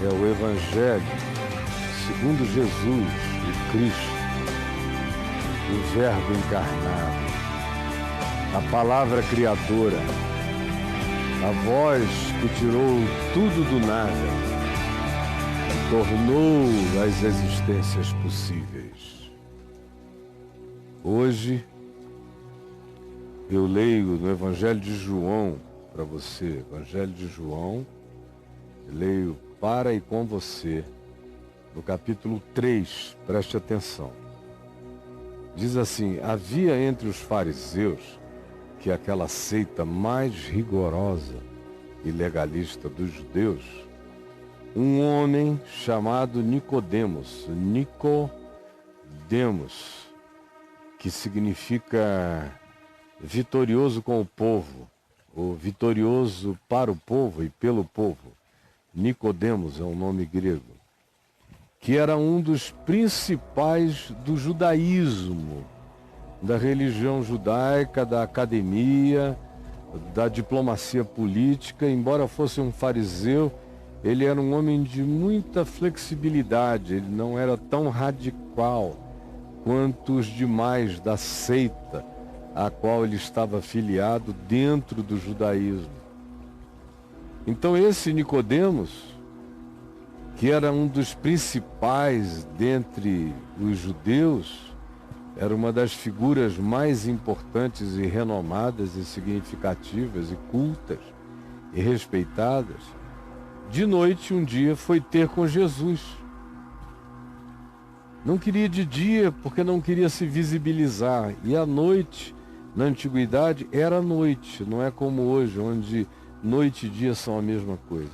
é o Evangelho segundo Jesus, o Cristo, o Verbo encarnado, a Palavra Criadora, a voz que tirou tudo do nada, tornou as existências possíveis. Hoje, eu leio no Evangelho de João para você, Evangelho de João, leio para e com você, no capítulo 3, preste atenção. Diz assim: havia entre os fariseus, que é aquela seita mais rigorosa e legalista dos judeus, um homem chamado Nicodemos, que significa vitorioso com o povo, ou vitorioso para o povo e pelo povo. Nicodemos é um nome grego, que era um dos principais do judaísmo, da religião judaica, da academia, da diplomacia política. Embora fosse um fariseu, ele era um homem de muita flexibilidade, ele não era tão radical quanto os demais da seita a qual ele estava afiliado dentro do judaísmo. Então esse Nicodemos, que era um dos principais dentre os judeus, era uma das figuras mais importantes e renomadas e significativas e cultas e respeitadas, de noite um dia foi ter com Jesus. Não queria de dia porque não queria se visibilizar, e à noite, na antiguidade, era noite, não é como hoje, onde noite e dia são a mesma coisa.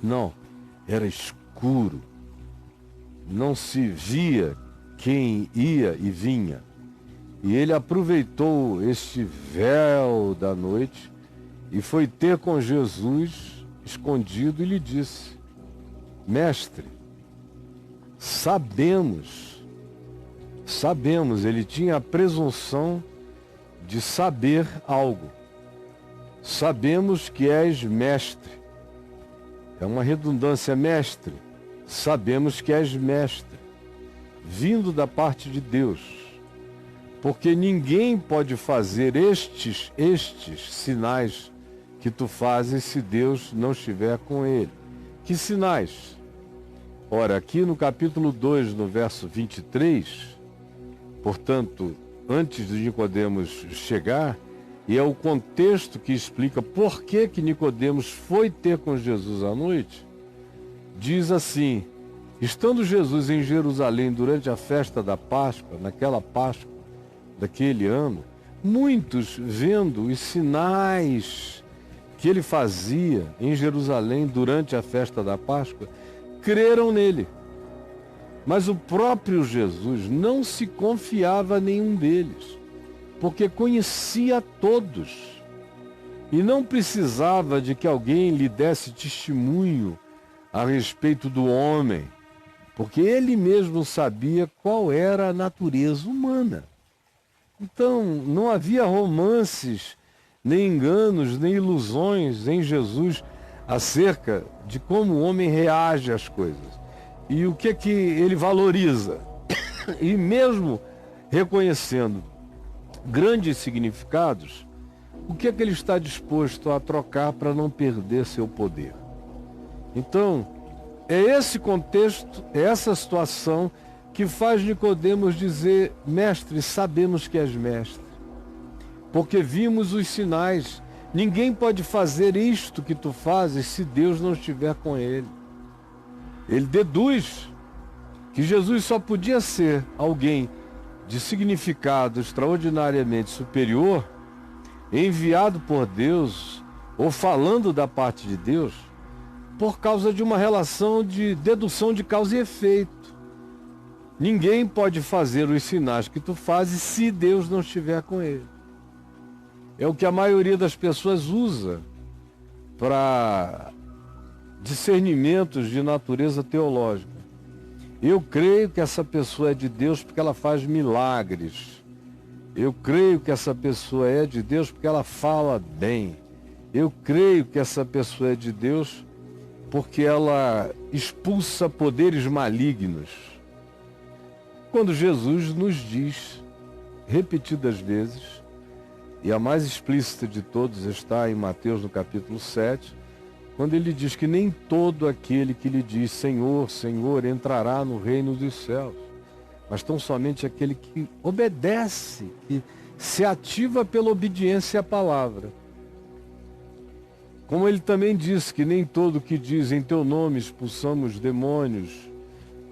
Não, era escuro, não se via quem ia e vinha. E ele aproveitou este véu da noite e foi ter com Jesus escondido e lhe disse: mestre, sabemos, ele tinha a presunção de saber algo. Sabemos que és mestre. É uma redundância, mestre. Sabemos que és mestre, vindo da parte de Deus. Porque ninguém pode fazer estes sinais que tu fazes se Deus não estiver com ele. Que sinais? Ora, aqui no capítulo 2, no verso 23, portanto, antes de Nicodemos chegar, e é o contexto que explica por que Nicodemos foi ter com Jesus à noite, diz assim: estando Jesus em Jerusalém durante a festa da Páscoa, naquela Páscoa daquele ano, muitos, vendo os sinais que ele fazia em Jerusalém durante a festa da Páscoa, creram nele. Mas o próprio Jesus não se confiava a nenhum deles, porque conhecia todos e não precisava de que alguém lhe desse testemunho a respeito do homem, porque ele mesmo sabia qual era a natureza humana. Então, não havia romances, nem enganos, nem ilusões em Jesus acerca de como o homem reage às coisas e o que ele valoriza. E mesmo reconhecendo grandes significados, o que ele está disposto a trocar para não perder seu poder. Então, é esse contexto, é essa situação que faz Nicodemos dizer: mestre, sabemos que és mestre, porque vimos os sinais. Ninguém pode fazer isto que tu fazes se Deus não estiver com ele. Ele deduz que Jesus só podia ser alguém de significado extraordinariamente superior, enviado por Deus, ou falando da parte de Deus, por causa de uma relação de dedução de causa e efeito. Ninguém pode fazer os sinais que tu fazes se Deus não estiver com ele. É o que a maioria das pessoas usa para discernimentos de natureza teológica. Eu creio que essa pessoa é de Deus porque ela faz milagres. Eu creio que essa pessoa é de Deus porque ela fala bem. Eu creio que essa pessoa é de Deus porque ela expulsa poderes malignos. Quando Jesus nos diz, repetidas vezes, e a mais explícita de todos está em Mateus no capítulo 7, quando ele diz que nem todo aquele que lhe diz Senhor, Senhor, entrará no reino dos céus, mas tão somente aquele que obedece, que se ativa pela obediência à palavra. Como ele também diz que nem todo que diz em teu nome expulsamos demônios,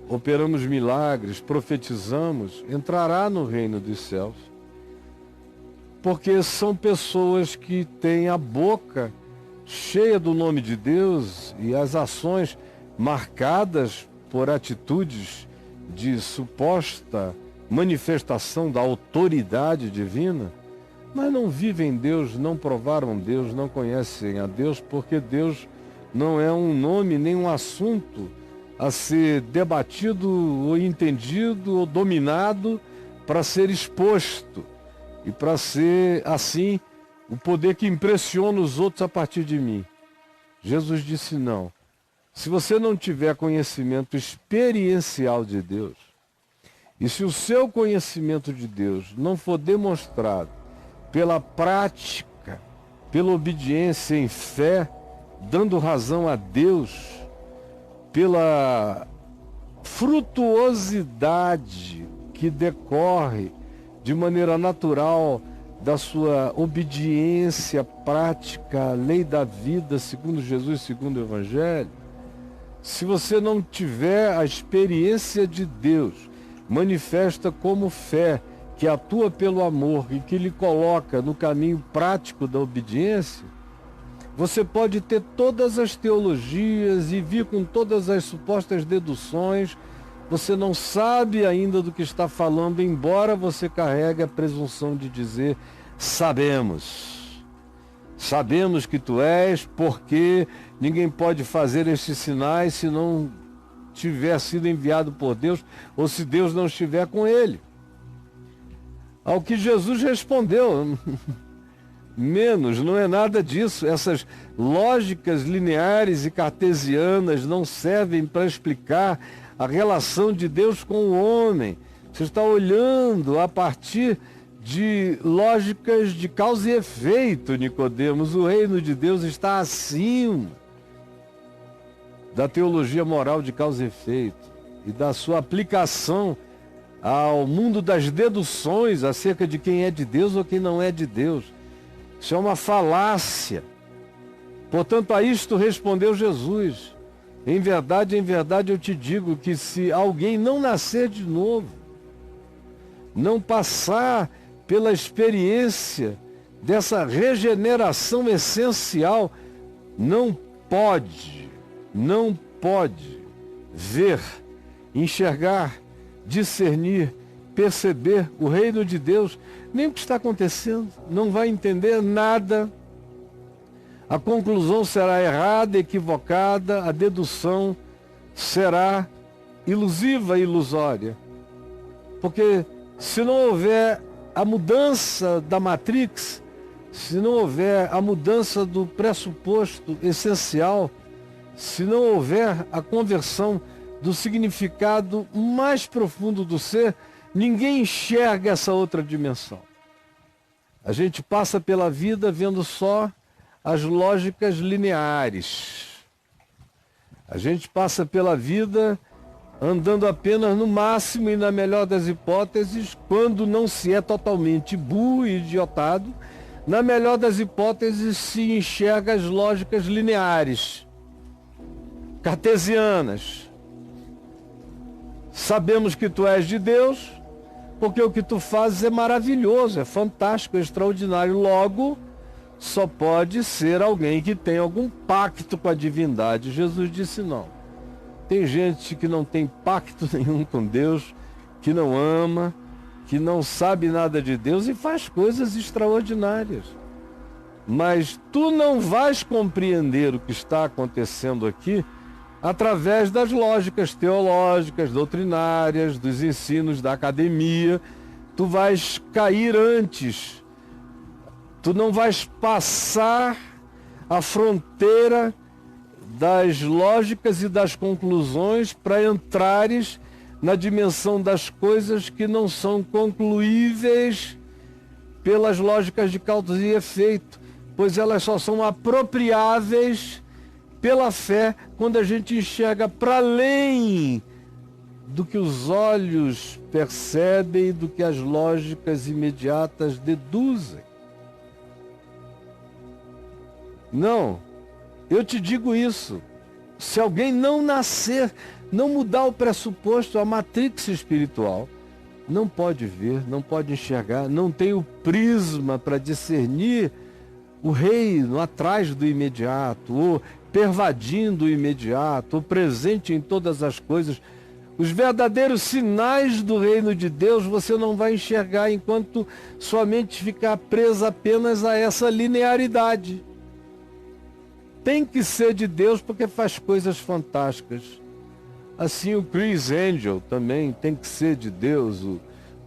operamos milagres, profetizamos, entrará no reino dos céus. Porque são pessoas que têm a boca cheia do nome de Deus e as ações marcadas por atitudes de suposta manifestação da autoridade divina, mas não vivem Deus, não provaram Deus, não conhecem a Deus, porque Deus não é um nome nem um assunto a ser debatido ou entendido ou dominado para ser exposto e para ser, assim, o poder que impressiona os outros a partir de mim. Jesus disse não. Se você não tiver conhecimento experiencial de Deus, e se o seu conhecimento de Deus não for demonstrado pela prática, pela obediência em fé, dando razão a Deus, pela frutuosidade que decorre de maneira natural da sua obediência prática à lei da vida, segundo Jesus, segundo o Evangelho, se você não tiver a experiência de Deus manifesta como fé, que atua pelo amor e que lhe coloca no caminho prático da obediência, você pode ter todas as teologias e vir com todas as supostas deduções, você não sabe ainda do que está falando, embora você carregue a presunção de dizer, sabemos que tu és, porque ninguém pode fazer estes sinais se não tiver sido enviado por Deus, ou se Deus não estiver com ele. Ao que Jesus respondeu, menos, não é nada disso. Essas lógicas lineares e cartesianas não servem para explicar a relação de Deus com o homem. Você está olhando a partir de lógicas de causa e efeito, Nicodemos. O reino de Deus está acima da teologia moral de causa e efeito e da sua aplicação ao mundo das deduções acerca de quem é de Deus ou quem não é de Deus. Isso é uma falácia. Portanto, a isto respondeu Jesus. Em verdade eu te digo que se alguém não nascer de novo, não passar pela experiência dessa regeneração essencial, não pode ver, enxergar, discernir, perceber o reino de Deus, nem o que está acontecendo, não vai entender nada. A conclusão será errada, equivocada, a dedução será ilusiva e ilusória. Porque se não houver a mudança da matrix, se não houver a mudança do pressuposto essencial, se não houver a conversão do significado mais profundo do ser, ninguém enxerga essa outra dimensão. A gente passa pela vida vendo só as lógicas lineares. A gente passa pela vida andando apenas no máximo e na melhor das hipóteses, quando não se é totalmente burro e idiotado, na melhor das hipóteses se enxerga as lógicas lineares, cartesianas. Sabemos que tu és de Deus, porque o que tu fazes é maravilhoso, é fantástico, é extraordinário. Logo, só pode ser alguém que tem algum pacto com a divindade. Jesus disse não. Tem gente que não tem pacto nenhum com Deus, que não ama, que não sabe nada de Deus e faz coisas extraordinárias. Mas tu não vais compreender o que está acontecendo aqui através das lógicas teológicas, doutrinárias, dos ensinos da academia. Tu vais cair antes. Tu não vais passar a fronteira das lógicas e das conclusões para entrares na dimensão das coisas que não são concluíveis pelas lógicas de causa e efeito, pois elas só são apropriáveis pela fé quando a gente enxerga para além do que os olhos percebem e do que as lógicas imediatas deduzem. Não, eu te digo isso. Se alguém não nascer, não mudar o pressuposto, a matrix espiritual, não pode ver, não pode enxergar, não tem o prisma para discernir o reino atrás do imediato, ou pervadindo o imediato, ou presente em todas as coisas. Os verdadeiros sinais do reino de Deus você não vai enxergar enquanto sua mente ficar presa apenas a essa linearidade. Tem que ser de Deus porque faz coisas fantásticas. Assim o Chris Angel também tem que ser de Deus. O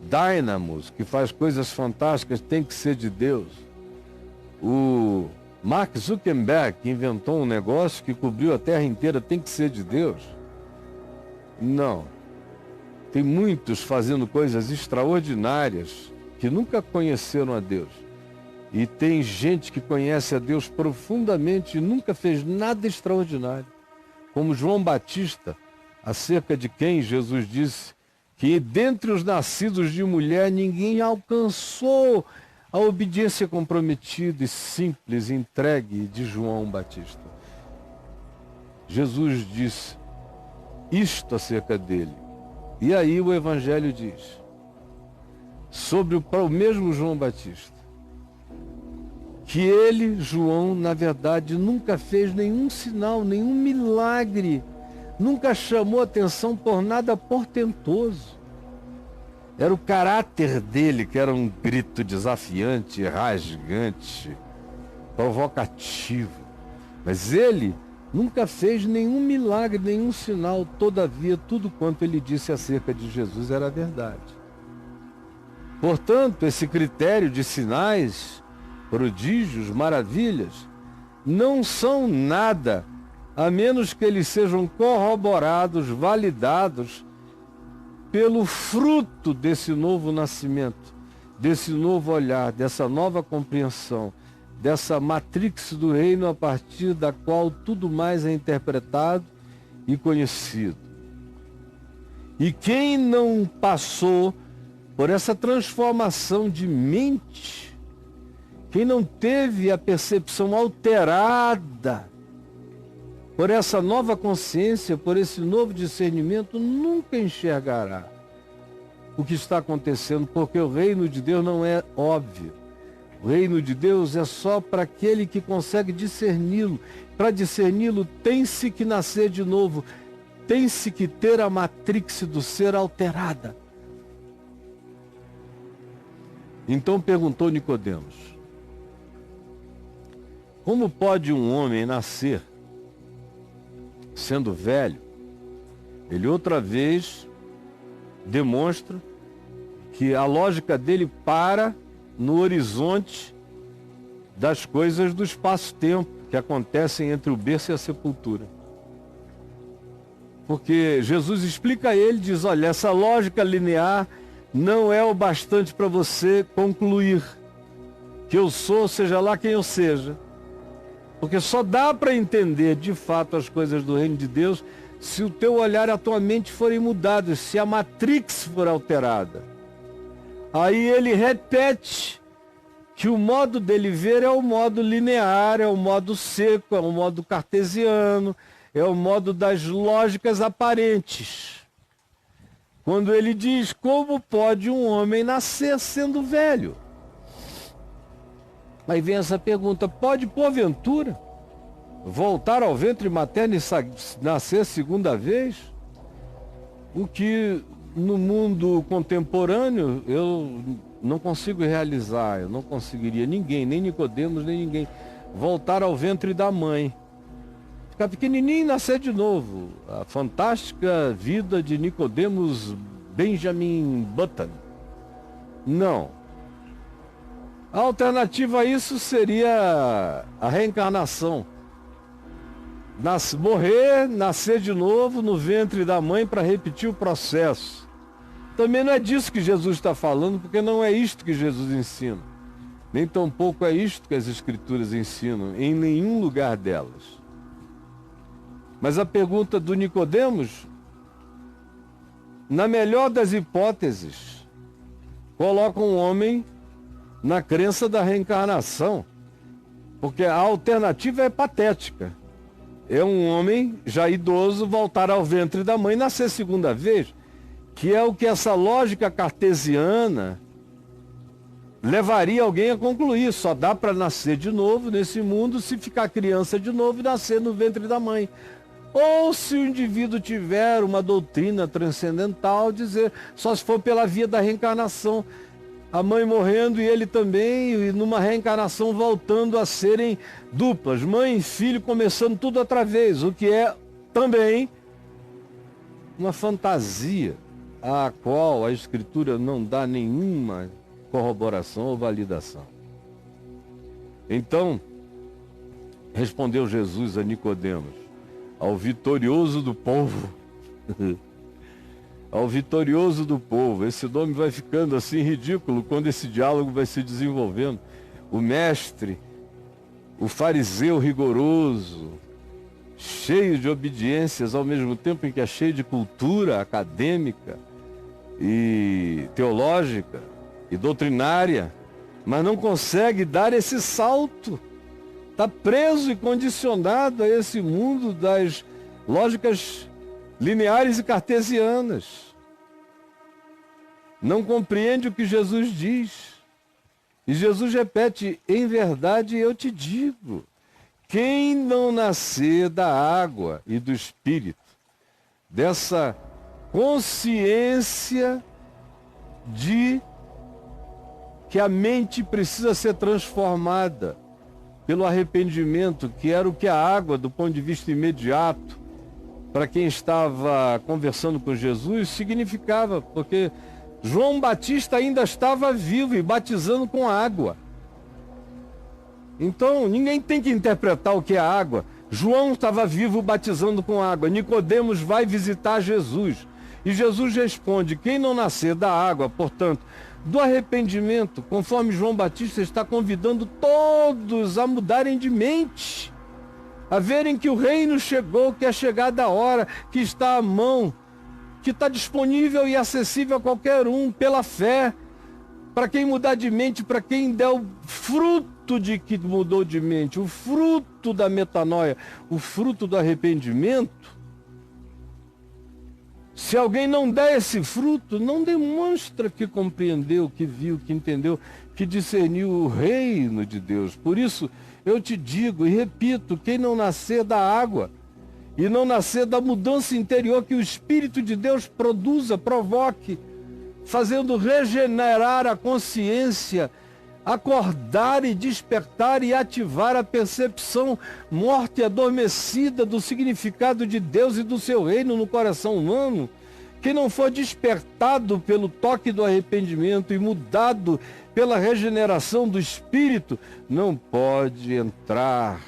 Dynamos, que faz coisas fantásticas, tem que ser de Deus. O Mark Zuckerberg, que inventou um negócio que cobriu a Terra inteira, tem que ser de Deus. Não. Tem muitos fazendo coisas extraordinárias que nunca conheceram a Deus. E tem gente que conhece a Deus profundamente e nunca fez nada extraordinário. Como João Batista, acerca de quem Jesus disse que dentre os nascidos de mulher ninguém alcançou a obediência comprometida e simples, entregue de João Batista. Jesus disse isto acerca dele. E aí o Evangelho diz, sobre o mesmo João Batista, que ele, João, na verdade, nunca fez nenhum sinal, nenhum milagre, nunca chamou atenção por nada portentoso. Era o caráter dele que era um grito desafiante, rasgante, provocativo. Mas ele nunca fez nenhum milagre, nenhum sinal. Todavia, tudo quanto ele disse acerca de Jesus era verdade. Portanto, esse critério de sinais, prodígios, maravilhas, não são nada, a menos que eles sejam corroborados, validados pelo fruto desse novo nascimento, desse novo olhar, dessa nova compreensão, dessa matrix do reino a partir da qual tudo mais é interpretado e conhecido. E quem não passou por essa transformação de mente, quem não teve a percepção alterada por essa nova consciência, por esse novo discernimento, nunca enxergará o que está acontecendo, porque o reino de Deus não é óbvio. O reino de Deus é só para aquele que consegue discerni-lo. Para discerni-lo, tem-se que nascer de novo, tem-se que ter a matrix do ser alterada. Então perguntou Nicodemos, como pode um homem nascer sendo velho? Ele outra vez demonstra que a lógica dele para no horizonte das coisas do espaço-tempo que acontecem entre o berço e a sepultura. Porque Jesus explica a ele, diz, olha, essa lógica linear não é o bastante para você concluir que eu sou, seja lá quem eu seja. Porque só dá para entender de fato as coisas do reino de Deus se o teu olhar e a tua mente forem mudados, se a matrix for alterada. Aí ele repete que o modo dele ver é o modo linear, é o modo seco, é o modo cartesiano, é o modo das lógicas aparentes. Quando ele diz, como pode um homem nascer sendo velho? Aí vem essa pergunta, pode porventura voltar ao ventre materno e nascer segunda vez? O que no mundo contemporâneo eu não consigo realizar, eu não conseguiria, ninguém, nem Nicodemos, nem ninguém, voltar ao ventre da mãe. Ficar pequenininho e nascer de novo. A fantástica vida de Nicodemos Benjamin Button. Não. A alternativa a isso seria a reencarnação. morrer, nascer de novo no ventre da mãe para repetir o processo. Também não é disso que Jesus está falando, porque não é isto que Jesus ensina. Nem tampouco é isto que as Escrituras ensinam, em nenhum lugar delas. Mas a pergunta do Nicodemos, na melhor das hipóteses, coloca um homem na crença da reencarnação, porque a alternativa é patética. É um homem já idoso voltar ao ventre da mãe e nascer segunda vez, que é o que essa lógica cartesiana levaria alguém a concluir. Só dá para nascer de novo nesse mundo se ficar criança de novo e nascer no ventre da mãe. Ou se o indivíduo tiver uma doutrina transcendental, dizer só se for pela via da reencarnação. A mãe morrendo e ele também, e numa reencarnação voltando a serem duplas, mãe e filho começando tudo outra vez, o que é também uma fantasia a qual a Escritura não dá nenhuma corroboração ou validação. Então, respondeu Jesus a Nicodemos, ao vitorioso do povo, ao vitorioso do povo. Esse nome vai ficando assim ridículo quando esse diálogo vai se desenvolvendo. O mestre, o fariseu rigoroso, cheio de obediências, ao mesmo tempo em que é cheio de cultura acadêmica e teológica e doutrinária, mas não consegue dar esse salto. Está preso e condicionado a esse mundo das lógicas lineares e cartesianas. Não compreende o que Jesus diz. E Jesus repete, em verdade eu te digo, quem não nascer da água e do Espírito, dessa consciência de que a mente precisa ser transformada pelo arrependimento, que era o que a água, do ponto de vista imediato, para quem estava conversando com Jesus, significava, porque João Batista ainda estava vivo e batizando com água. Então, ninguém tem que interpretar o que é água. João estava vivo batizando com água. Nicodemos vai visitar Jesus. E Jesus responde, quem não nascer da água, portanto, do arrependimento, conforme João Batista está convidando todos a mudarem de mente, a verem que o reino chegou, que é chegada a hora, que está à mão, que está disponível e acessível a qualquer um, pela fé, para quem mudar de mente, para quem der o fruto de que mudou de mente, o fruto da metanoia, o fruto do arrependimento. Se alguém não der esse fruto, não demonstra que compreendeu, que viu, que entendeu, que discerniu o reino de Deus. Por isso, eu te digo e repito, quem não nascer da água e não nascer da mudança interior que o Espírito de Deus produza, provoque, fazendo regenerar a consciência, acordar e despertar e ativar a percepção morta e adormecida do significado de Deus e do seu reino no coração humano, que não for despertado pelo toque do arrependimento e mudado pela regeneração do Espírito, não pode entrar,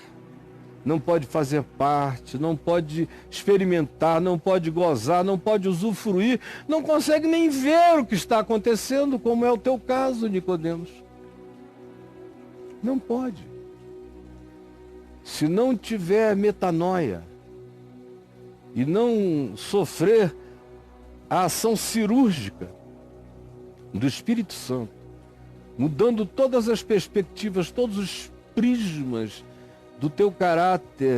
não pode fazer parte, não pode experimentar, não pode gozar, não pode usufruir, não consegue nem ver o que está acontecendo, como é o teu caso, Nicodemos. Não pode. Se não tiver metanoia e não sofrer a ação cirúrgica do Espírito Santo, mudando todas as perspectivas, todos os prismas do teu caráter,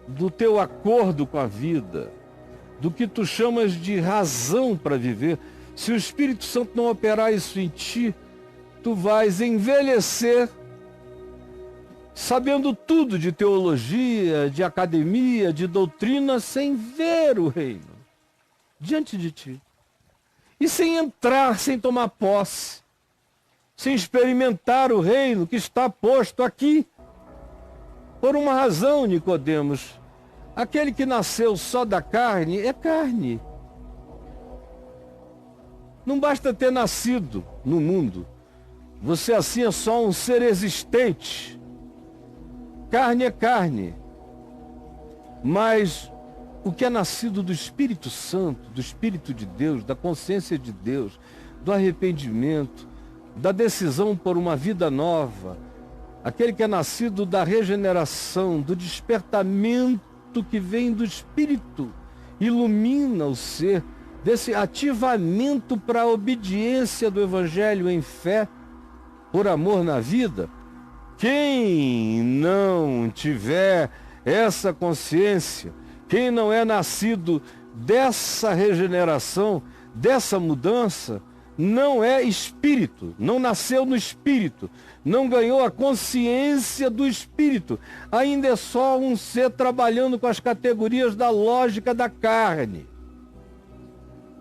do teu acordo com a vida, do que tu chamas de razão para viver, se o Espírito Santo não operar isso em ti, tu vais envelhecer sabendo tudo de teologia, de academia, de doutrina, sem ver o reino diante de ti. E sem entrar, sem tomar posse, sem experimentar o reino que está posto aqui. Por uma razão, Nicodemos, aquele que nasceu só da carne é carne. Não basta ter nascido no mundo. Você assim é só um ser existente. Carne é carne. Mas o que é nascido do Espírito Santo, do Espírito de Deus, da consciência de Deus, do arrependimento, da decisão por uma vida nova, aquele que é nascido da regeneração, do despertamento que vem do Espírito, ilumina o ser, desse ativamento para a obediência do Evangelho em fé, por amor na vida. Quem não tiver essa consciência, quem não é nascido dessa regeneração, dessa mudança, não é espírito, não nasceu no espírito, não ganhou a consciência do espírito, ainda é só um ser trabalhando com as categorias da lógica da carne.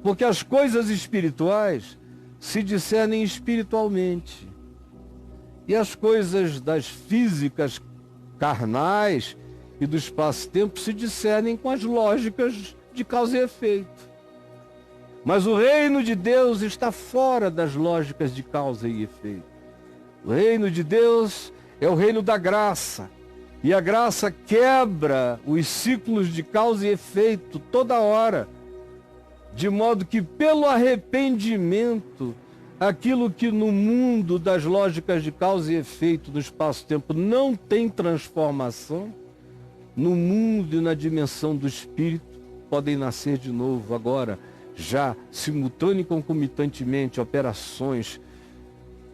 Porque as coisas espirituais se discernem espiritualmente. E as coisas das físicas carnais e do espaço-tempo se discernem com as lógicas de causa e efeito. Mas o reino de Deus está fora das lógicas de causa e efeito. O reino de Deus é o reino da graça. E a graça quebra os ciclos de causa e efeito toda hora. De modo que pelo arrependimento, aquilo que no mundo das lógicas de causa e efeito, no espaço-tempo, não tem transformação, no mundo e na dimensão do espírito, podem nascer de novo agora, já simultâneo e concomitantemente, operações,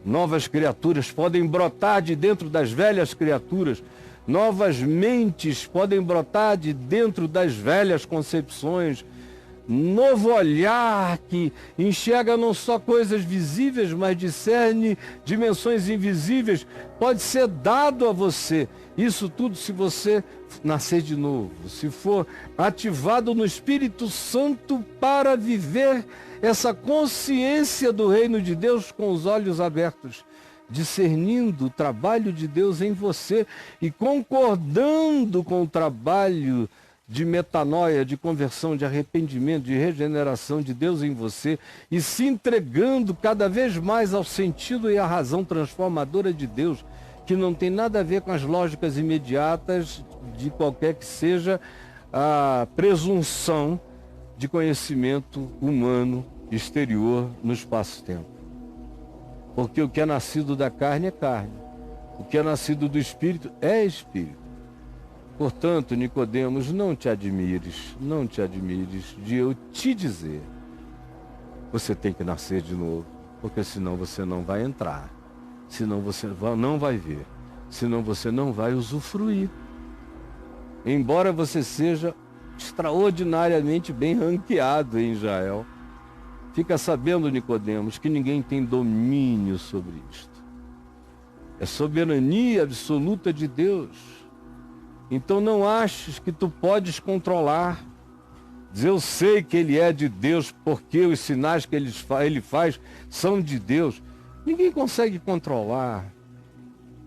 novas criaturas podem brotar de dentro das velhas criaturas, novas mentes podem brotar de dentro das velhas concepções, novo olhar que enxerga não só coisas visíveis, mas discerne dimensões invisíveis, pode ser dado a você. Isso tudo se você nascer de novo, se for ativado no Espírito Santo para viver essa consciência do reino de Deus com os olhos abertos, discernindo o trabalho de Deus em você e concordando com o trabalho de metanoia, de conversão, de arrependimento, de regeneração de Deus em você e se entregando cada vez mais ao sentido e à razão transformadora de Deus, que não tem nada a ver com as lógicas imediatas de qualquer que seja a presunção de conhecimento humano exterior no espaço-tempo. Porque o que é nascido da carne é carne, o que é nascido do Espírito é Espírito. Portanto, Nicodemos, não te admires de eu te dizer, você tem que nascer de novo, porque senão você não vai entrar, senão você não vai ver, senão você não vai usufruir. Embora você seja extraordinariamente bem ranqueado em Israel, fica sabendo, Nicodemos, que ninguém tem domínio sobre isto. É soberania absoluta de Deus. Então não aches que tu podes controlar. Dizer, eu sei que ele é de Deus porque os sinais que ele faz são de Deus. Ninguém consegue controlar.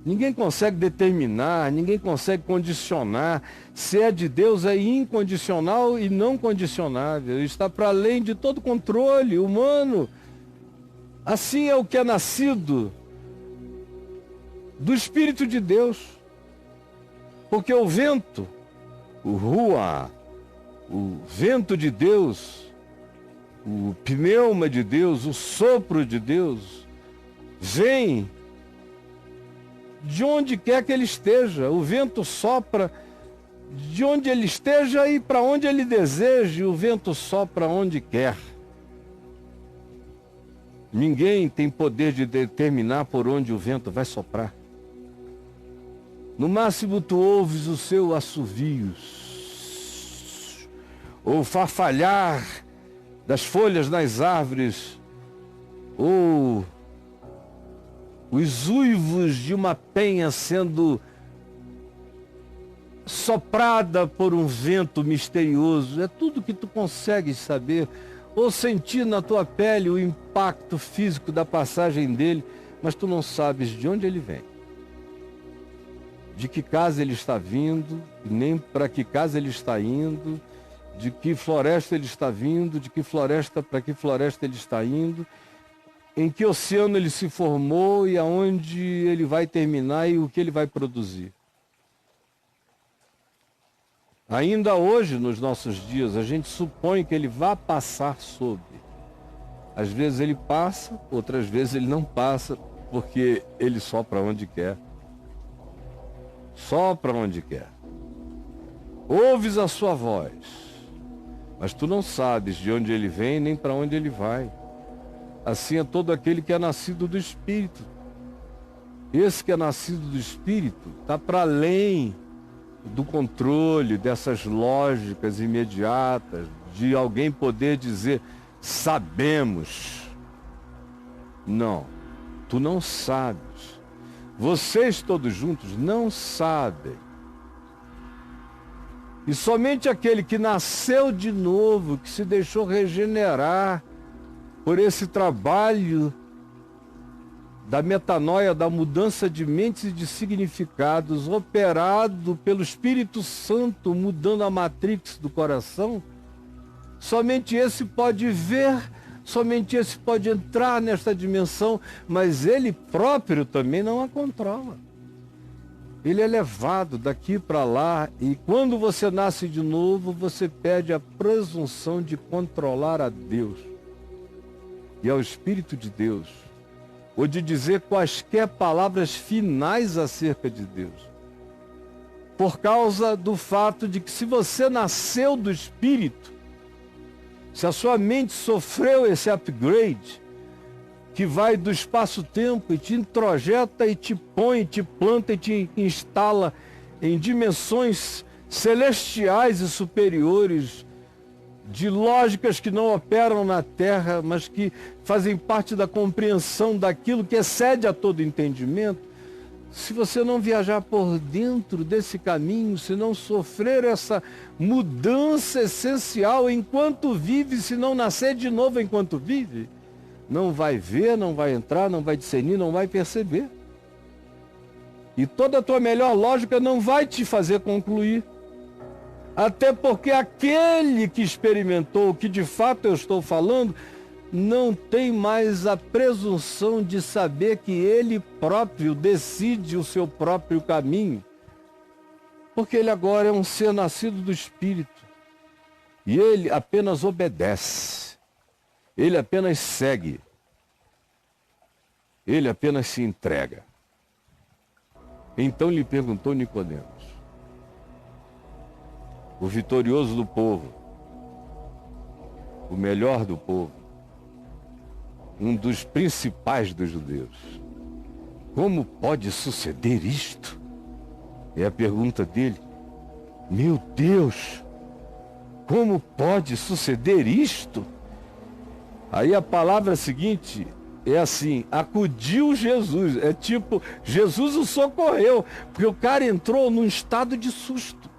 Ninguém consegue determinar, ninguém consegue condicionar. Se é de Deus, é incondicional e não condicionável. Está para além de todo controle humano. Assim é o que é nascido do Espírito de Deus. Porque o vento, o Ruá, o vento de Deus, o pneuma de Deus, o sopro de Deus, vem de onde quer que ele esteja. O vento sopra de onde ele esteja e para onde ele deseje. O vento sopra onde quer. Ninguém tem poder de determinar por onde o vento vai soprar. No máximo tu ouves o seu assovio, ou farfalhar das folhas nas árvores, ou os uivos de uma penha sendo soprada por um vento misterioso. É tudo que tu consegues saber, ou sentir na tua pele o impacto físico da passagem dele, mas tu não sabes de onde ele vem, de que casa ele está vindo, nem para que casa ele está indo, de que floresta ele está vindo, de que floresta para que floresta ele está indo, em que oceano ele se formou e aonde ele vai terminar e o que ele vai produzir. Ainda hoje, nos nossos dias, a gente supõe que ele vai passar sobre. Às vezes ele passa, outras vezes ele não passa, porque ele sopra onde quer. Sopra onde quer. Ouves a sua voz, mas tu não sabes de onde ele vem nem para onde ele vai. Assim é todo aquele que é nascido do Espírito. Esse que é nascido do Espírito está para além do controle dessas lógicas imediatas, de alguém poder dizer, sabemos. Não, tu não sabes. Vocês todos juntos não sabem. E somente aquele que nasceu de novo, que se deixou regenerar por esse trabalho da metanoia, da mudança de mentes e de significados, operado pelo Espírito Santo, mudando a matrix do coração, somente esse pode ver, somente esse pode entrar nesta dimensão, mas ele próprio também não a controla. Ele é levado daqui para lá, e quando você nasce de novo, você perde a presunção de controlar a Deus e ao Espírito de Deus, ou de dizer quaisquer palavras finais acerca de Deus. Por causa do fato de que se você nasceu do Espírito, se a sua mente sofreu esse upgrade, que vai do espaço-tempo e te introjeta e te põe, te planta e te instala em dimensões celestiais e superiores, de lógicas que não operam na Terra, mas que fazem parte da compreensão daquilo que excede a todo entendimento. Se você não viajar por dentro desse caminho, se não sofrer essa mudança essencial enquanto vive, se não nascer de novo enquanto vive, não vai ver, não vai entrar, não vai discernir, não vai perceber. E toda a tua melhor lógica não vai te fazer concluir. Até porque aquele que experimentou o que de fato eu estou falando, não tem mais a presunção de saber que ele próprio decide o seu próprio caminho. Porque ele agora é um ser nascido do Espírito. E ele apenas obedece. Ele apenas segue. Ele apenas se entrega. Então lhe perguntou Nicodemos, o vitorioso do povo, o melhor do povo, um dos principais dos judeus: como pode suceder isto? É a pergunta dele. Meu Deus, como pode suceder isto? Aí a palavra seguinte é assim: acudiu Jesus. É tipo, Jesus o socorreu, porque o cara entrou num estado de susto,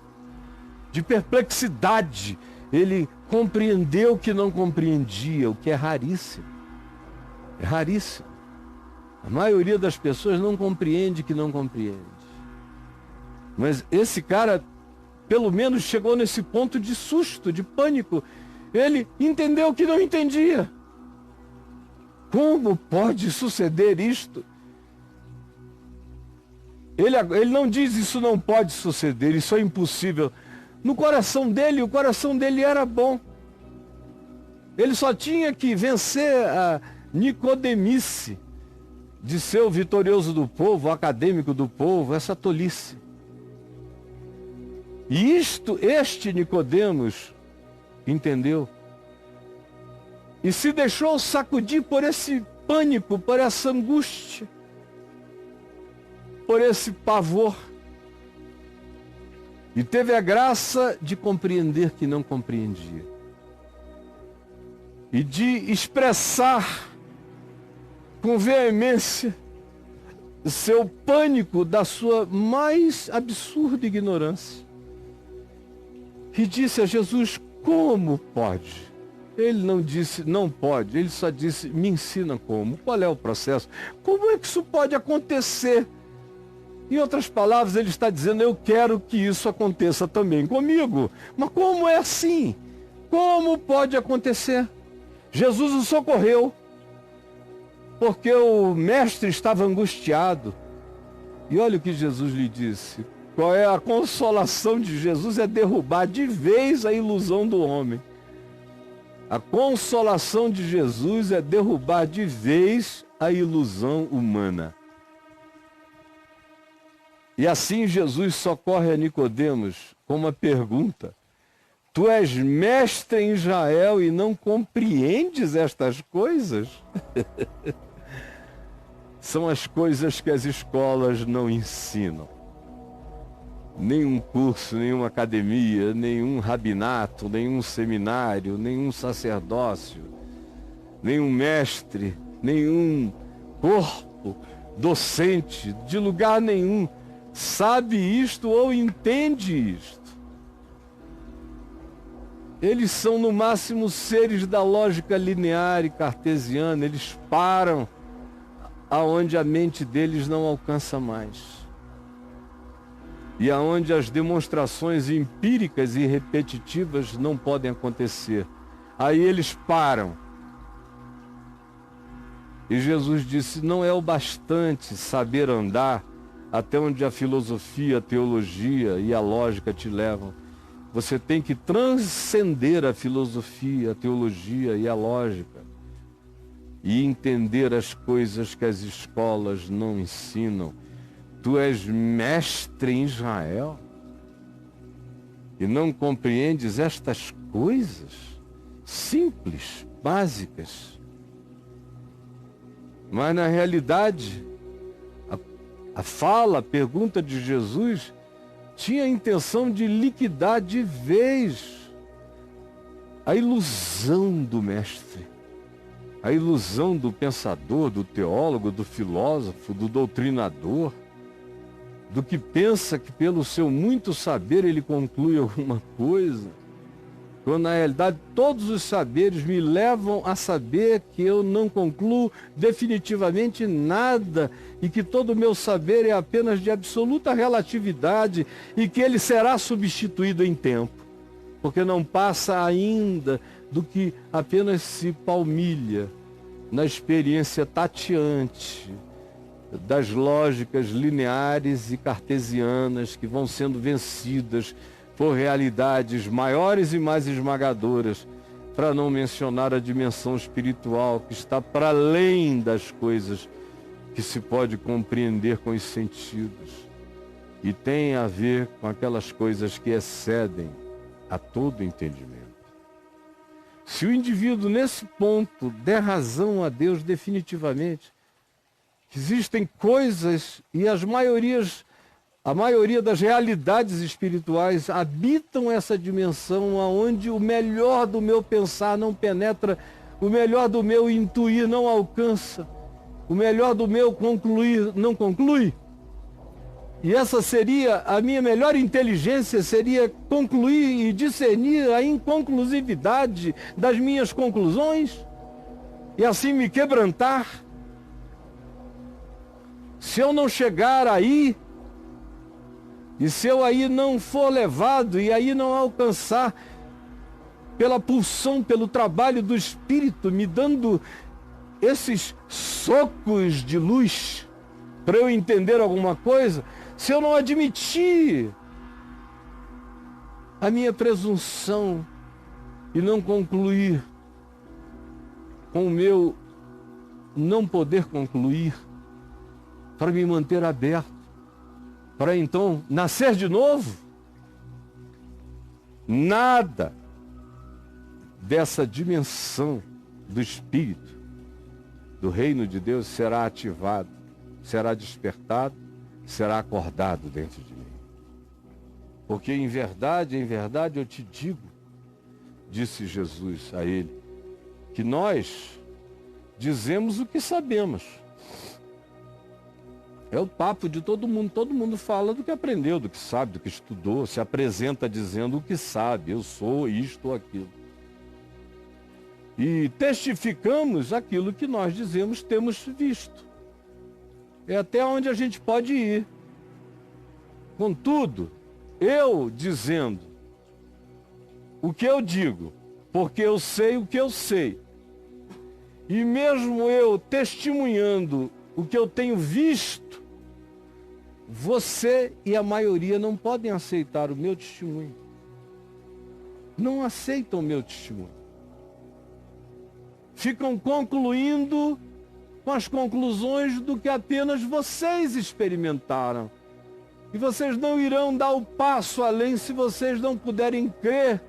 de perplexidade. Ele compreendeu o que não compreendia, o que é raríssimo. É raríssimo. A maioria das pessoas não compreende que não compreende. Mas esse cara, pelo menos, chegou nesse ponto de susto, de pânico. Ele entendeu o que não entendia. Como pode suceder isto? Ele não diz isso não pode suceder, isso é impossível. No coração dele, o coração dele era bom. Ele só tinha que vencer a nicodemice de ser o vitorioso do povo, o acadêmico do povo, essa tolice. E este Nicodemos entendeu. E se deixou sacudir por esse pânico, por essa angústia, por esse pavor. E teve a graça de compreender que não compreendia. E de expressar com veemência seu pânico da sua mais absurda ignorância. E disse a Jesus: como pode? Ele não disse não pode, ele só disse: me ensina como. Qual é o processo? Como é que isso pode acontecer? Em outras palavras, ele está dizendo: eu quero que isso aconteça também comigo. Mas como é assim? Como pode acontecer? Jesus o socorreu, porque o mestre estava angustiado. E olha o que Jesus lhe disse: Qual é a consolação de Jesus? É derrubar de vez a ilusão do homem. A consolação de Jesus é derrubar de vez a ilusão humana. E assim Jesus socorre a Nicodemos com uma pergunta: tu és mestre em Israel e não compreendes estas coisas? São as coisas que as escolas não ensinam. Nenhum curso, nenhuma academia, nenhum rabinato, nenhum seminário, nenhum sacerdócio, nenhum mestre, nenhum corpo docente, de lugar nenhum, sabe isto ou entende isto. Eles são no máximo seres da lógica linear e cartesiana, eles param aonde a mente deles não alcança mais. E aonde as demonstrações empíricas e repetitivas não podem acontecer. Aí eles param. E Jesus disse: não é o bastante saber andar até onde a filosofia, a teologia e a lógica te levam. Você tem que transcender a filosofia, a teologia e a lógica e entender as coisas que as escolas não ensinam. Tu és mestre em Israel e não compreendes estas coisas simples, básicas. Mas na realidade, a fala, a pergunta de Jesus tinha a intenção de liquidar de vez a ilusão do mestre, a ilusão do pensador, do teólogo, do filósofo, do doutrinador, do que pensa que pelo seu muito saber ele conclui alguma coisa, quando na realidade todos os saberes me levam a saber que eu não concluo definitivamente nada e que todo o meu saber é apenas de absoluta relatividade e que ele será substituído em tempo, porque não passa ainda do que apenas se palmilha na experiência tateante das lógicas lineares e cartesianas que vão sendo vencidas por realidades maiores e mais esmagadoras, para não mencionar a dimensão espiritual que está para além das coisas que se pode compreender com os sentidos e tem a ver com aquelas coisas que excedem a todo entendimento. Se o indivíduo nesse ponto der razão a Deus definitivamente, existem coisas e a maioria das realidades espirituais habitam essa dimensão aonde o melhor do meu pensar não penetra, o melhor do meu intuir não alcança, o melhor do meu concluir não conclui. E essa seria a minha melhor inteligência, seria concluir e discernir a inconclusividade das minhas conclusões e assim me quebrantar. Se eu não chegar aí, e se eu aí não for levado e aí não alcançar pela pulsão, pelo trabalho do Espírito, me dando esses socos de luz para eu entender alguma coisa, se eu não admitir a minha presunção e não concluir com o meu não poder concluir, para me manter aberto, para então nascer de novo, nada dessa dimensão do Espírito, do reino de Deus será ativado, será despertado, será acordado dentro de mim. Porque em verdade eu te digo, disse Jesus a ele, que nós dizemos o que sabemos. É o papo de todo mundo fala do que aprendeu, do que sabe, do que estudou, se apresenta dizendo o que sabe, eu sou isto ou aquilo. E testificamos aquilo que nós dizemos temos visto. É até onde a gente pode ir. Contudo, eu dizendo o que eu digo, porque eu sei o que eu sei, e mesmo eu testemunhando o que eu tenho visto, você e a maioria não podem aceitar o meu testemunho. Não aceitam o meu testemunho. Ficam concluindo com as conclusões do que apenas vocês experimentaram. E vocês não irão dar o passo além se vocês não puderem crer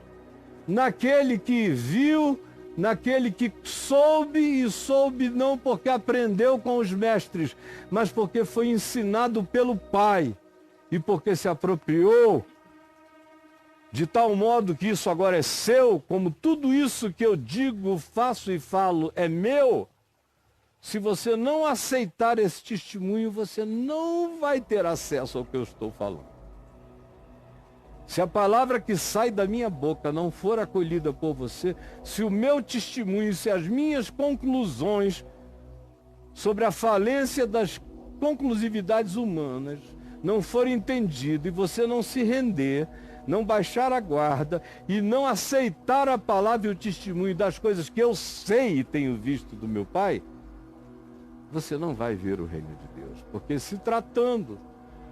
naquele que viu, naquele que soube, e soube não porque aprendeu com os mestres, mas porque foi ensinado pelo Pai e porque se apropriou de tal modo que isso agora é seu, como tudo isso que eu digo, faço e falo é meu. Se você não aceitar esse testemunho, você não vai ter acesso ao que eu estou falando. Se a palavra que sai da minha boca não for acolhida por você, se o meu testemunho, se as minhas conclusões sobre a falência das conclusividades humanas não forem entendidas e você não se render, não baixar a guarda e não aceitar a palavra e o testemunho das coisas que eu sei e tenho visto do meu Pai, você não vai ver o reino de Deus. Porque se tratando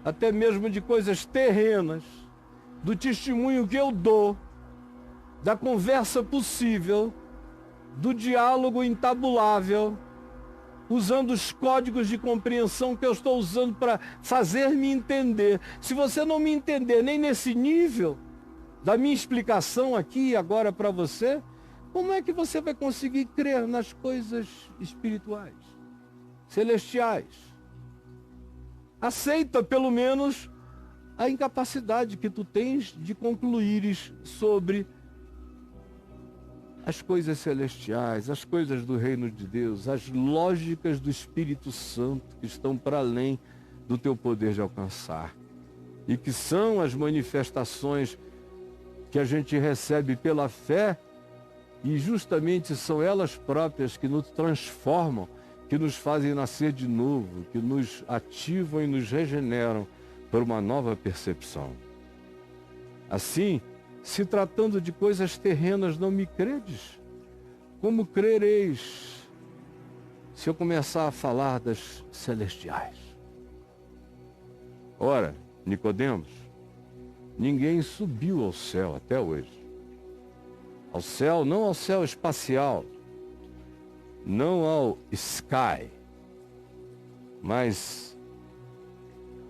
até mesmo de coisas terrenas, do testemunho que eu dou, da conversa possível, do diálogo intabulável, usando os códigos de compreensão que eu estou usando para fazer-me entender. Se você não me entender nem nesse nível da minha explicação aqui e agora para você, como é que você vai conseguir crer nas coisas espirituais, celestiais? Aceita pelo menos a incapacidade que tu tens de concluires sobre as coisas celestiais, as coisas do reino de Deus, as lógicas do Espírito Santo que estão para além do teu poder de alcançar e que são as manifestações que a gente recebe pela fé, e justamente são elas próprias que nos transformam, que nos fazem nascer de novo, que nos ativam e nos regeneram por uma nova percepção. Assim, se tratando de coisas terrenas, não me credes? Como crereis se eu começar a falar das celestiais? Ora, Nicodemos, ninguém subiu ao céu até hoje. Ao céu, não ao céu espacial, não ao sky, mas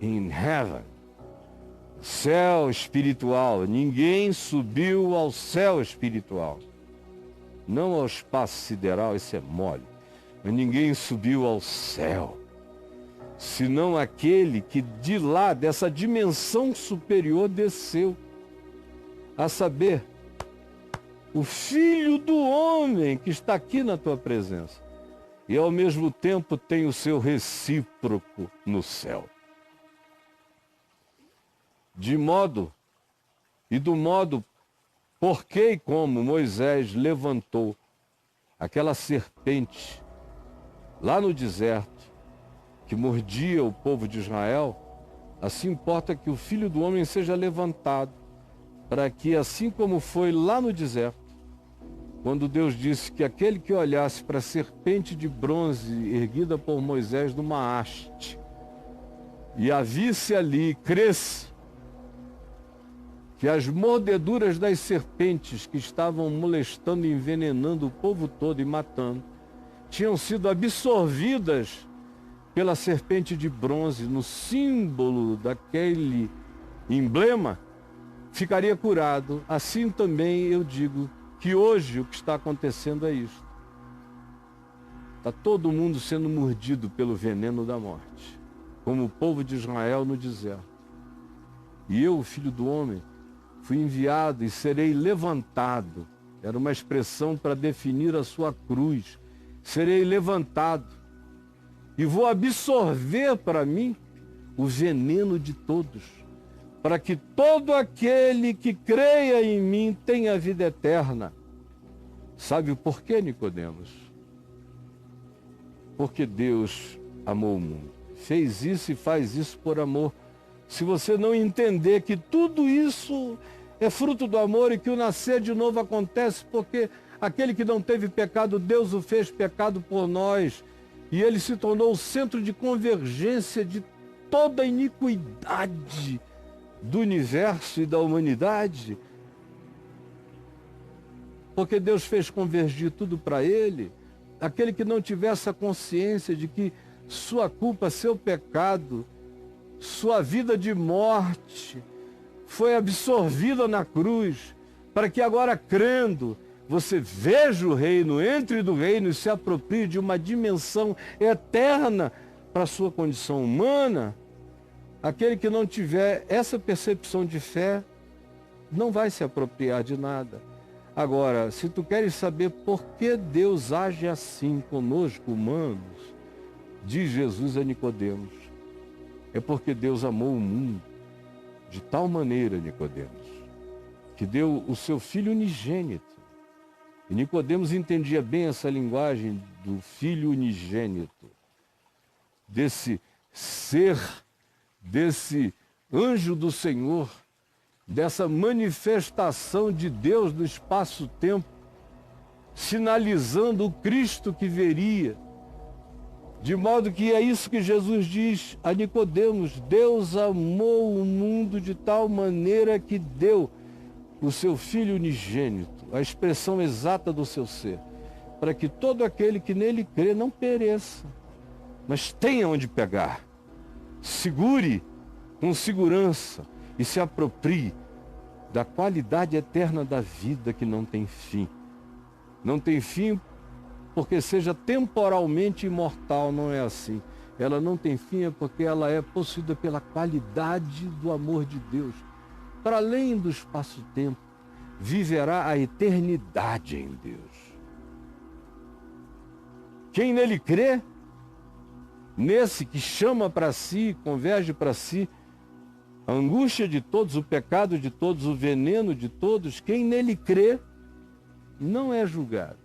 in heaven, céu espiritual. Ninguém subiu ao céu espiritual, não ao espaço sideral, isso é mole, mas ninguém subiu ao céu, senão aquele que de lá, dessa dimensão superior, desceu, a saber, o Filho do Homem que está aqui na tua presença e ao mesmo tempo tem o seu recíproco no céu. De modo e do modo por que e como Moisés levantou aquela serpente lá no deserto que mordia o povo de Israel, assim importa que o Filho do Homem seja levantado, para que, assim como foi lá no deserto, quando Deus disse que aquele que olhasse para a serpente de bronze erguida por Moisés numa haste e a visse ali, cresce que as mordeduras das serpentes que estavam molestando e envenenando o povo todo e matando, tinham sido absorvidas pela serpente de bronze, no símbolo daquele emblema, ficaria curado. Assim também eu digo que hoje o que está acontecendo é isso. Está todo mundo sendo mordido pelo veneno da morte, como o povo de Israel no deserto. E eu, o Filho do Homem, fui enviado e serei levantado. Era uma expressão para definir a sua cruz. Serei levantado e vou absorver para mim o veneno de todos, para que todo aquele que creia em mim tenha vida eterna. Sabe o porquê, Nicodemos? Porque Deus amou o mundo. Fez isso e faz isso por amor. Se você não entender que tudo isso é fruto do amor e que o nascer de novo acontece porque aquele que não teve pecado, Deus o fez pecado por nós. E ele se tornou o centro de convergência de toda a iniquidade do universo e da humanidade, porque Deus fez convergir tudo para ele. Aquele que não tivesse a consciência de que sua culpa, seu pecado, sua vida de morte foi absorvida na cruz, para que agora, crendo, você veja o reino, entre do reino e se aproprie de uma dimensão eterna para a sua condição humana. Aquele que não tiver essa percepção de fé não vai se apropriar de nada. Agora, se tu queres saber por que Deus age assim conosco, humanos, diz Jesus a Nicodemos, é porque Deus amou o mundo de tal maneira, Nicodemos, que deu o seu Filho unigênito. E Nicodemos entendia bem essa linguagem do Filho unigênito, desse ser, desse anjo do Senhor, dessa manifestação de Deus no espaço-tempo, sinalizando o Cristo que viria. De modo que é isso que Jesus diz a Nicodemos: Deus amou o mundo de tal maneira que deu o seu Filho unigênito, a expressão exata do seu ser, para que todo aquele que nele crê não pereça, mas tenha onde pegar. Segure com segurança e se aproprie da qualidade eterna da vida que não tem fim. Não tem fim porque seja temporalmente imortal, não é assim. Ela não tem fim é porque ela é possuída pela qualidade do amor de Deus. Para além do espaço-tempo, viverá a eternidade em Deus. Quem nele crê, nesse que chama para si, converge para si, a angústia de todos, o pecado de todos, o veneno de todos, quem nele crê, não é julgado.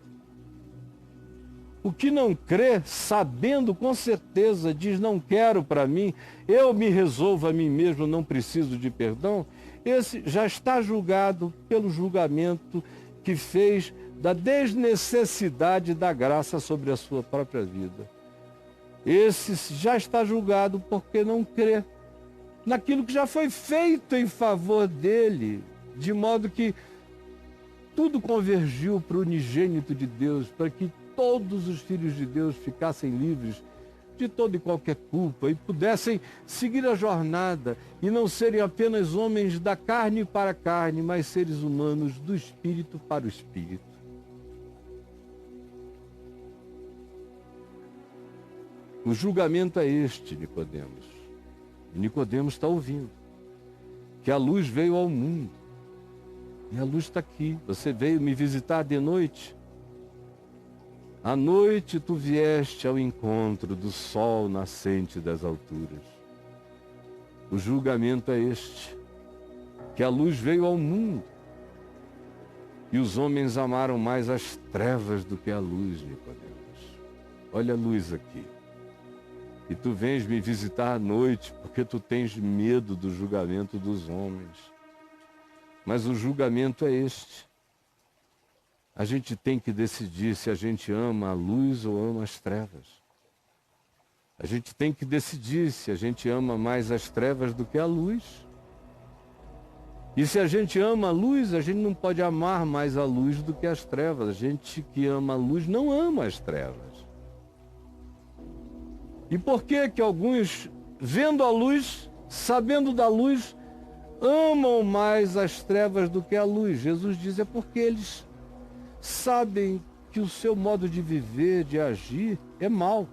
O que não crê, sabendo com certeza, diz: não quero para mim, eu me resolvo a mim mesmo, não preciso de perdão, esse já está julgado pelo julgamento que fez da desnecessidade da graça sobre a sua própria vida. Esse já está julgado porque não crê naquilo que já foi feito em favor dele, de modo que tudo convergiu para o unigênito de Deus, para que todos os filhos de Deus ficassem livres de toda e qualquer culpa e pudessem seguir a jornada e não serem apenas homens da carne para a carne, mas seres humanos do espírito para o espírito. O julgamento é este, Nicodemos. E Nicodemos está ouvindo que a luz veio ao mundo. E a luz está aqui. Você veio me visitar de noite. À noite tu vieste ao encontro do sol nascente das alturas. O julgamento é este, que a luz veio ao mundo. E os homens amaram mais as trevas do que a luz, Nicodemos. Olha a luz aqui. E tu vens me visitar à noite porque tu tens medo do julgamento dos homens. Mas o julgamento é este. A gente tem que decidir se a gente ama a luz ou ama as trevas. A gente tem que decidir se a gente ama mais as trevas do que a luz. E se a gente ama a luz, a gente não pode amar mais a luz do que as trevas. A gente que ama a luz não ama as trevas. E por que que alguns, vendo a luz, sabendo da luz, amam mais as trevas do que a luz? Jesus diz: é porque eles sabem que o seu modo de viver, de agir, é mau.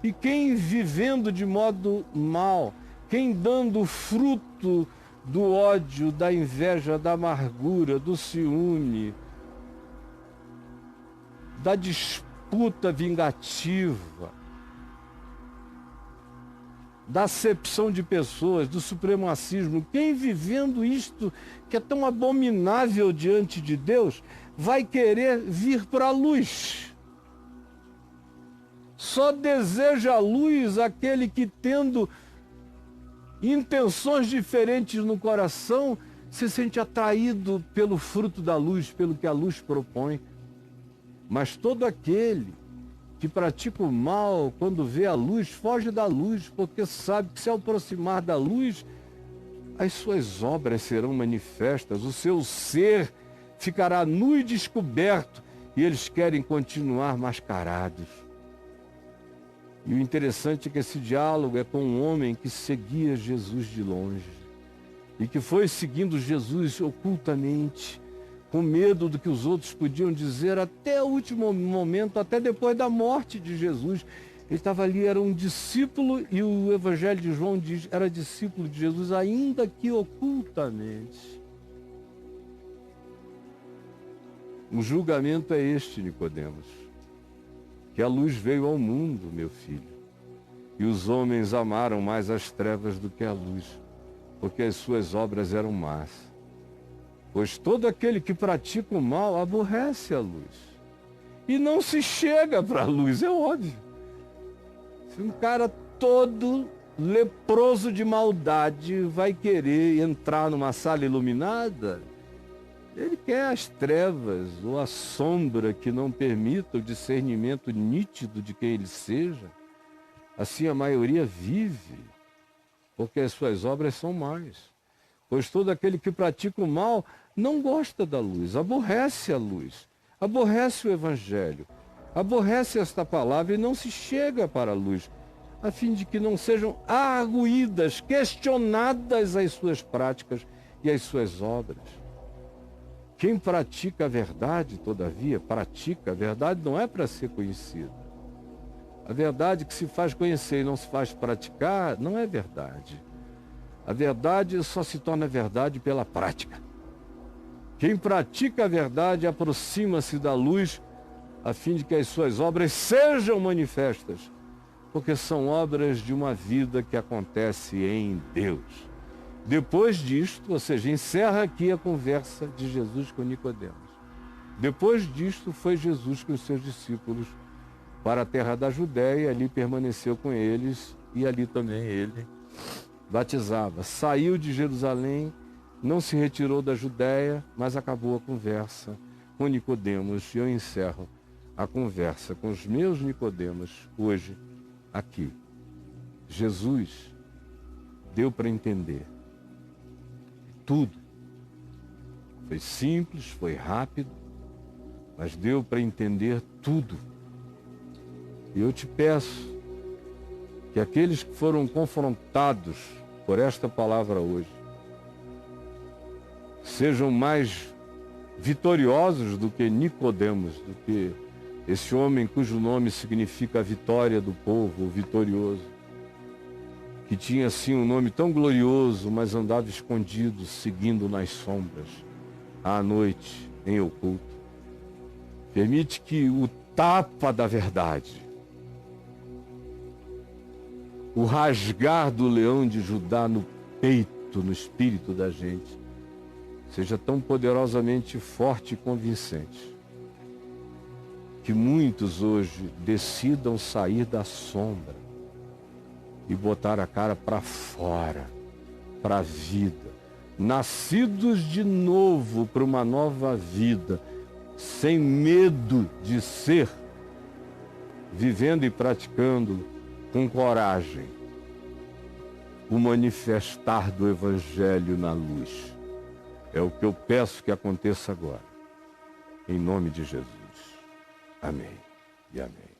E quem vivendo de modo mau, quem dando fruto do ódio, da inveja, da amargura, do ciúme, da disputa vingativa, da acepção de pessoas, do supremacismo, quem vivendo isto que é tão abominável diante de Deus, vai querer vir para a luz. Só deseja a luz aquele que, tendo intenções diferentes no coração, se sente atraído pelo fruto da luz, pelo que a luz propõe. Mas todo aquele que pratica o mal, quando vê a luz, foge da luz, porque sabe que se aproximar da luz, as suas obras serão manifestas, o seu ser ficará nu e descoberto, e eles querem continuar mascarados. E o interessante é que esse diálogo é com um homem que seguia Jesus de longe e que foi seguindo Jesus ocultamente, com medo do que os outros podiam dizer até o último momento, até depois da morte de Jesus. Ele estava ali, era um discípulo, e o Evangelho de João diz, era discípulo de Jesus, ainda que ocultamente. O julgamento é este, Nicodemos, que a luz veio ao mundo, meu filho, e os homens amaram mais as trevas do que a luz, porque as suas obras eram más. Pois todo aquele que pratica o mal aborrece a luz e não se chega para a luz, é óbvio. Se um cara todo leproso de maldade vai querer entrar numa sala iluminada, ele quer as trevas ou a sombra que não permita o discernimento nítido de quem ele seja. Assim a maioria vive, porque as suas obras são más. Pois todo aquele que pratica o mal não gosta da luz, aborrece a luz, aborrece o Evangelho, aborrece esta palavra e não se chega para a luz, a fim de que não sejam arguídas, questionadas as suas práticas e as suas obras. Quem pratica a verdade, todavia, pratica a verdade não é para ser conhecida. A verdade que se faz conhecer e não se faz praticar não é verdade. A verdade só se torna verdade pela prática. Quem pratica a verdade aproxima-se da luz a fim de que as suas obras sejam manifestas, porque são obras de uma vida que acontece em Deus. Depois disto, ou seja, encerra aqui a conversa de Jesus com Nicodemos. Depois disto, foi Jesus com os seus discípulos para a terra da Judéia, ali permaneceu com eles e ali também ele batizava. Saiu de Jerusalém, não se retirou da Judéia, mas acabou a conversa com Nicodemos. E eu encerro a conversa com os meus Nicodemos hoje aqui. Jesus deu para entender tudo. Foi simples, foi rápido, mas deu para entender tudo. E eu te peço que aqueles que foram confrontados por esta palavra hoje sejam mais vitoriosos do que Nicodemos, do que esse homem cujo nome significa a vitória do povo, o vitorioso, que tinha assim um nome tão glorioso, mas andava escondido, seguindo nas sombras, à noite, em oculto. Permite que o tapa da verdade, o rasgar do leão de Judá no peito, no espírito da gente, seja tão poderosamente forte e convincente, que muitos hoje decidam sair da sombra e botar a cara para fora, para a vida, nascidos de novo para uma nova vida, sem medo de ser, vivendo e praticando com coragem o manifestar do Evangelho na luz. É o que eu peço que aconteça agora, em nome de Jesus. Amém e amém.